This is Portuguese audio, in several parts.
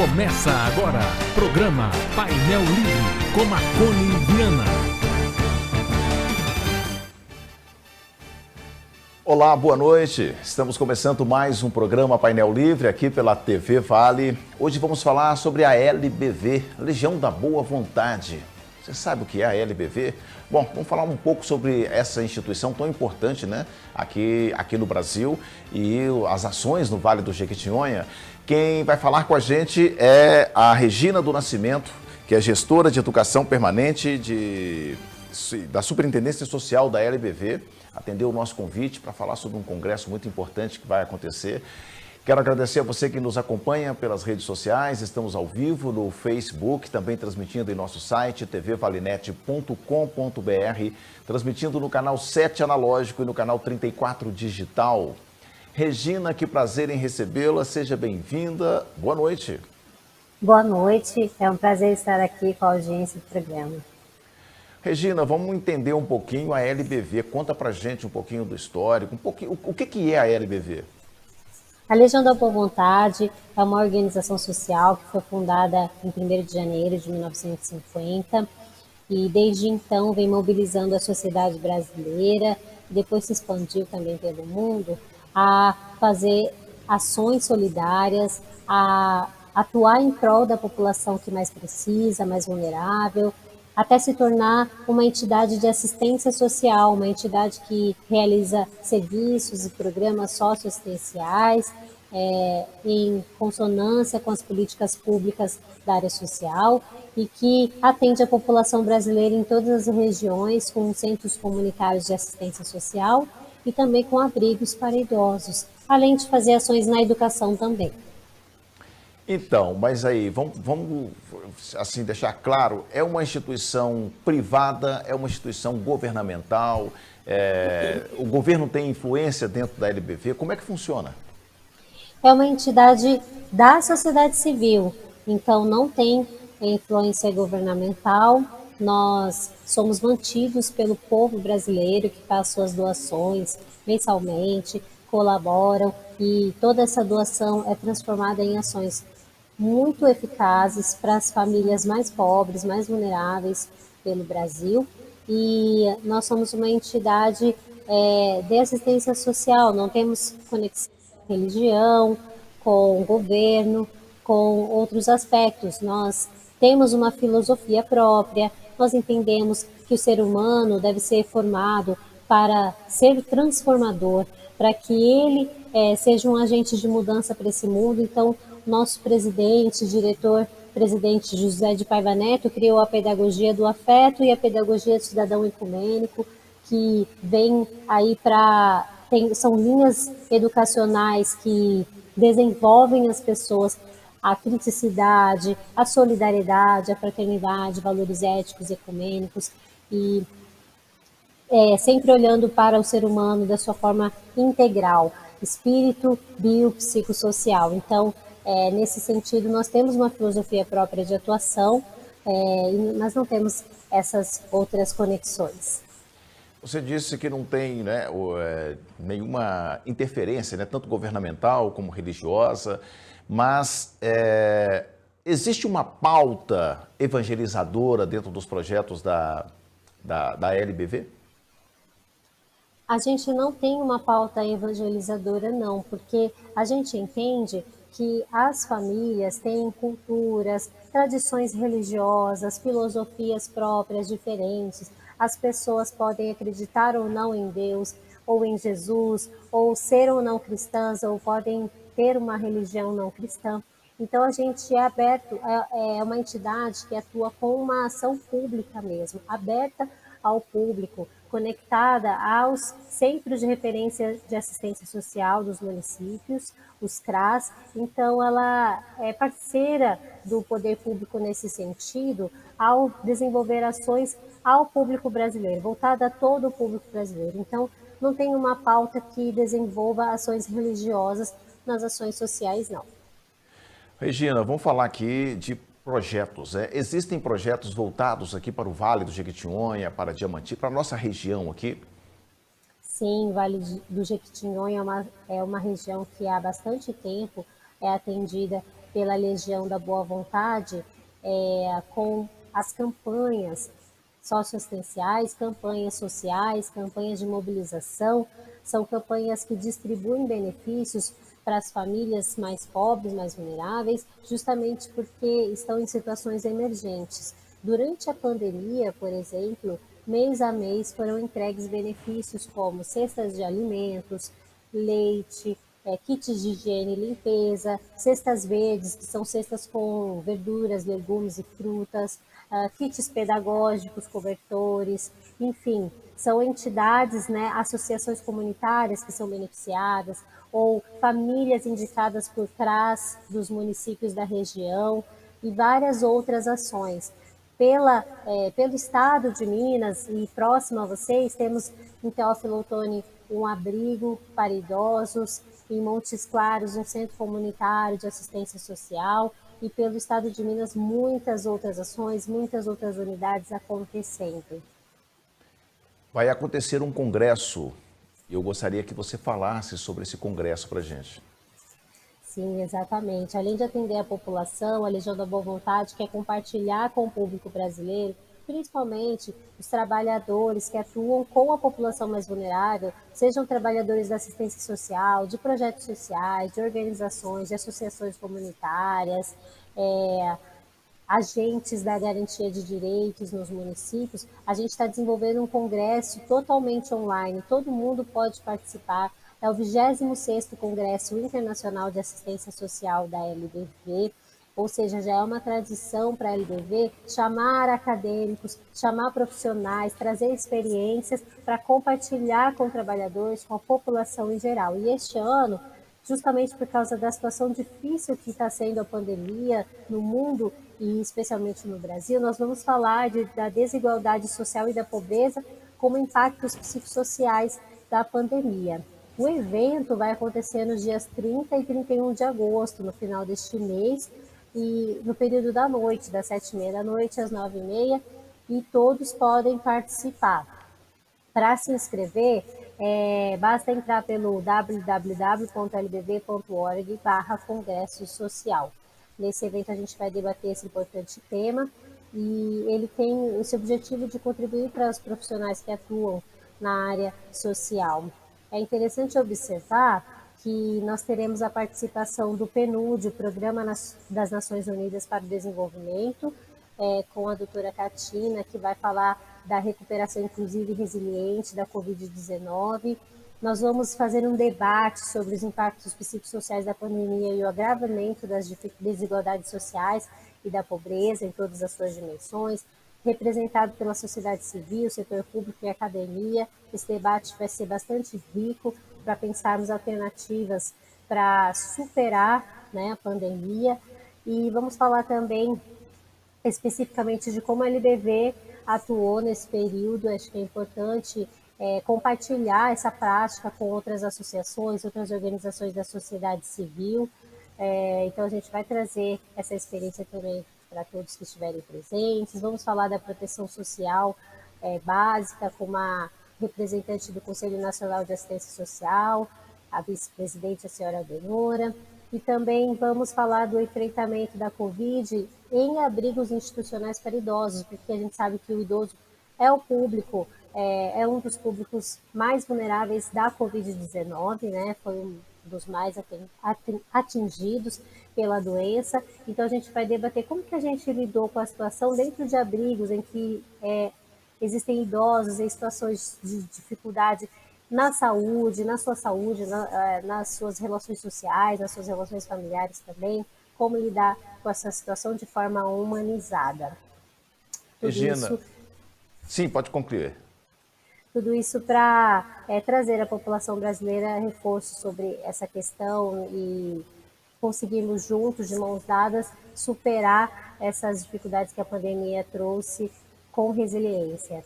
Começa agora, programa Painel Livre, com Marconi Viana. Olá, boa noite. Estamos começando mais um programa Painel Livre aqui pela TV Vale. Hoje vamos falar sobre a LBV, Legião da Boa Vontade. Você sabe o que é a LBV? Bom, vamos falar um pouco sobre essa instituição tão importante, né? Aqui no Brasil e as ações no Vale do Jequitinhonha. Quem vai falar com a gente é a Regina do Nascimento, que é gestora de educação permanente da Superintendência Social da LBV. Atendeu o nosso convite para falar sobre um congresso muito importante que vai acontecer. Quero agradecer a você que nos acompanha pelas redes sociais. Estamos ao vivo no Facebook, também transmitindo em nosso site tvvalenet.com.br, transmitindo no canal 7 analógico e no canal 34 digital. Regina, que prazer em recebê-la. Seja bem-vinda. Boa noite. Boa noite. É um prazer estar aqui com a audiência do programa. Regina, vamos entender um pouquinho a LBV. Conta pra gente um pouquinho do histórico, o que é a LBV? A Legião da Boa Vontade é uma organização social que foi fundada em 1º de janeiro de 1950 e desde então vem mobilizando a sociedade brasileira, depois se expandiu também pelo mundo, a fazer ações solidárias, a atuar em prol da população que mais precisa, mais vulnerável, até se tornar uma entidade de assistência social, uma entidade que realiza serviços e programas socioassistenciais em consonância com as políticas públicas da área social e que atende a população brasileira em todas as regiões com centros comunitários de assistência social e também com abrigos para idosos, além de fazer ações na educação também. Então, mas aí, vamos assim deixar claro, é uma instituição privada, é uma instituição governamental, o governo tem influência dentro da LBV, como é que funciona? É uma entidade da sociedade civil, então não tem influência governamental, nós somos mantidos pelo povo brasileiro que faz suas doações mensalmente, colaboram e toda essa doação é transformada em ações muito eficazes para as famílias mais pobres, mais vulneráveis pelo Brasil. E nós somos uma entidade de assistência social, não temos conexão com religião, com o governo, com outros aspectos. Nós temos uma filosofia própria, nós entendemos que o ser humano deve ser formado para ser transformador, para que ele seja um agente de mudança para esse mundo. Então, nosso diretor-presidente José de Paiva Neto criou a pedagogia do afeto e a pedagogia do cidadão ecumênico, que vem aí são linhas educacionais que desenvolvem as pessoas a criticidade, a solidariedade, a fraternidade, valores éticos e ecumênicos e sempre olhando para o ser humano da sua forma integral, espírito, bio, psicossocial. Então, nesse sentido, nós temos uma filosofia própria de atuação, mas não temos essas outras conexões. Você disse que não tem, né, nenhuma interferência, né, tanto governamental como religiosa, mas existe uma pauta evangelizadora dentro dos projetos da LBV? A gente não tem uma pauta evangelizadora, não, porque a gente entende que as famílias têm culturas, tradições religiosas, filosofias próprias diferentes. As pessoas podem acreditar ou não em Deus, ou em Jesus, ou ser ou não cristãs, ou podem ter uma religião não cristã. Então, a gente é aberto, é uma entidade que atua com uma ação pública mesmo, aberta ao público, conectada aos centros de referência de assistência social dos municípios, os CRAS. Então, ela é parceira do poder público nesse sentido, ao desenvolver ações ao público brasileiro, voltada a todo o público brasileiro. Então, não tem uma pauta que desenvolva ações religiosas nas ações sociais, não. Regina, vamos falar aqui de projetos. Existem projetos voltados aqui para o Vale do Jequitinhonha, para Diamantino, para a nossa região aqui? Sim, o Vale do Jequitinhonha é uma região que há bastante tempo é atendida pela Legião da Boa Vontade, com as campanhas socioassistenciais, campanhas sociais, campanhas de mobilização. São campanhas que distribuem benefícios para as famílias mais pobres, mais vulneráveis, justamente porque estão em situações emergentes. Durante a pandemia, por exemplo, mês a mês foram entregues benefícios como cestas de alimentos, leite, kits de higiene e limpeza, cestas verdes, que são cestas com verduras, legumes e frutas, kits pedagógicos, cobertores, enfim, são entidades, né, associações comunitárias que são beneficiadas, ou famílias indicadas por CRAS dos municípios da região e várias outras ações. Pelo estado de Minas e próximo a vocês, temos em Teófilo Otoni um abrigo para idosos, em Montes Claros um centro comunitário de assistência social, e pelo estado de Minas muitas outras ações, muitas outras unidades acontecendo. Vai acontecer um congresso. Eu gostaria que você falasse sobre esse congresso para a gente. Sim, exatamente. Além de atender a população, a Legião da Boa Vontade quer compartilhar com o público brasileiro, principalmente os trabalhadores que atuam com a população mais vulnerável, sejam trabalhadores da assistência social, de projetos sociais, de organizações, de associações comunitárias, agentes da garantia de direitos nos municípios. A gente está desenvolvendo um congresso totalmente online, todo mundo pode participar. É o 26º Congresso Internacional de Assistência Social da LBV, ou seja, já é uma tradição para a LBV chamar acadêmicos, chamar profissionais, trazer experiências para compartilhar com trabalhadores, com a população em geral. E este ano, justamente por causa da situação difícil que está sendo a pandemia no mundo e especialmente no Brasil, nós vamos falar da desigualdade social e da pobreza como impactos psicossociais da pandemia. O evento vai acontecer nos dias 30 e 31 de agosto, no final deste mês, e no período da noite, das 7h30 da noite às 9h30, e todos podem participar. Para se inscrever, basta entrar pelo www.lbv.org/congresso social. Nesse evento a gente vai debater esse importante tema e ele tem esse objetivo de contribuir para os profissionais que atuam na área social. É interessante observar que nós teremos a participação do PNUD, o Programa das Nações Unidas para o Desenvolvimento, com a doutora Katina, que vai falar da recuperação inclusiva e resiliente da Covid-19. Nós vamos fazer um debate sobre os impactos psicossociais da pandemia e o agravamento das desigualdades sociais e da pobreza em todas as suas dimensões, representado pela sociedade civil, setor público e academia. Esse debate vai ser bastante rico para pensarmos alternativas para superar, né, a pandemia. E vamos falar também especificamente de como a LBV atuou nesse período. Acho que é importante compartilhar essa prática com outras associações, outras organizações da sociedade civil. Então a gente vai trazer essa experiência também para todos que estiverem presentes. Vamos falar da proteção social básica com uma representante do Conselho Nacional de Assistência Social, a vice-presidente, a senhora Benora. E também vamos falar do enfrentamento da Covid em abrigos institucionais para idosos, porque a gente sabe que o idoso é o público, é um dos públicos mais vulneráveis da Covid-19, né? Foi um dos mais atingidos pela doença. Então a gente vai debater como que a gente lidou com a situação dentro de abrigos em que existem idosos em situações de dificuldade na saúde, nas suas relações sociais, nas suas relações familiares também, como lidar com essa situação de forma humanizada. Regina, sim, pode concluir. Tudo isso para trazer à população brasileira reforço sobre essa questão e conseguirmos juntos, de mãos dadas, superar essas dificuldades que a pandemia trouxe com resiliência.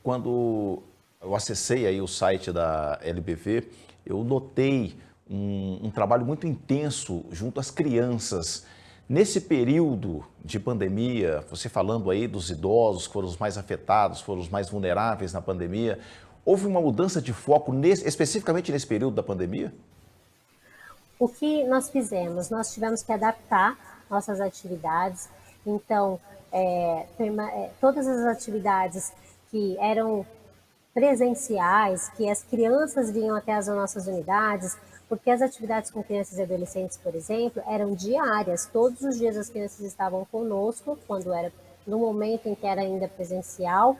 Quando eu acessei aí o site da LBV, eu notei um trabalho muito intenso junto às crianças. Nesse período de pandemia, você falando aí dos idosos, que foram os mais afetados, foram os mais vulneráveis na pandemia, houve uma mudança de foco especificamente nesse período da pandemia? O que nós fizemos? Nós tivemos que adaptar nossas atividades, então, todas as atividades que eram presenciais, que as crianças vinham até as nossas unidades, porque as atividades com crianças e adolescentes, por exemplo, eram diárias. Todos os dias as crianças estavam conosco, quando era no momento em que era ainda presencial,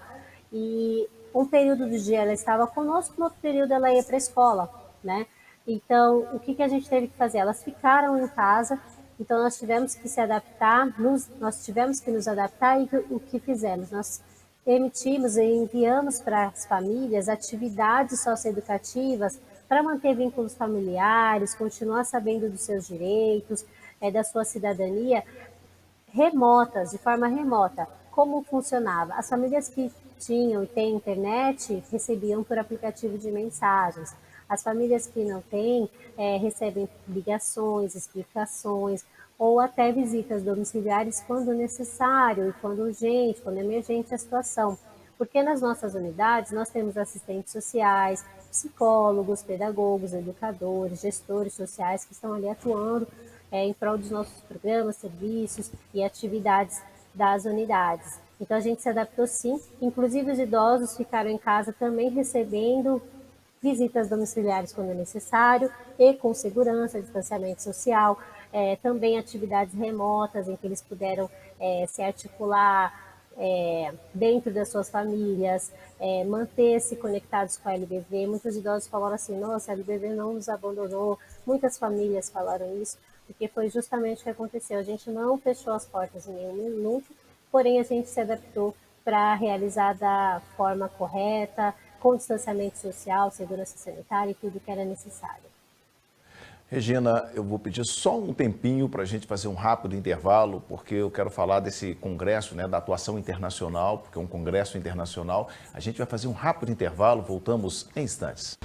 e um período do dia ela estava conosco, no outro período ela ia para a escola, né? Então, o que a gente teve que fazer? Elas ficaram em casa, então nós tivemos que se adaptar, nós tivemos que nos adaptar e o que fizemos? Nós emitimos e enviamos para as famílias atividades socioeducativas para manter vínculos familiares, continuar sabendo dos seus direitos, da sua cidadania, remotas, de forma remota. Como funcionava? As famílias que tinham e têm internet recebiam por aplicativo de mensagens. As famílias que não têm recebem ligações, explicações ou até visitas domiciliares quando necessário e quando urgente, quando emergente a situação. Porque nas nossas unidades nós temos assistentes sociais, psicólogos, pedagogos, educadores, gestores sociais que estão ali atuando em prol dos nossos programas, serviços e atividades das unidades. Então a gente se adaptou sim, inclusive os idosos ficaram em casa também recebendo visitas domiciliares quando necessário e com segurança, distanciamento social, também atividades remotas em que eles puderam se articular dentro das suas famílias, manter-se conectados com a LBV. Muitos idosos falaram assim, nossa, a LBV não nos abandonou. Muitas famílias falaram isso, porque foi justamente o que aconteceu. A gente não fechou as portas em nenhum minuto, porém a gente se adaptou para realizar da forma correta, com distanciamento social, segurança sanitária e tudo que era necessário. Regina, eu vou pedir só um tempinho para a gente fazer um rápido intervalo, porque eu quero falar desse congresso, né, da atuação internacional, porque é um congresso internacional. A gente vai fazer um rápido intervalo, voltamos em instantes.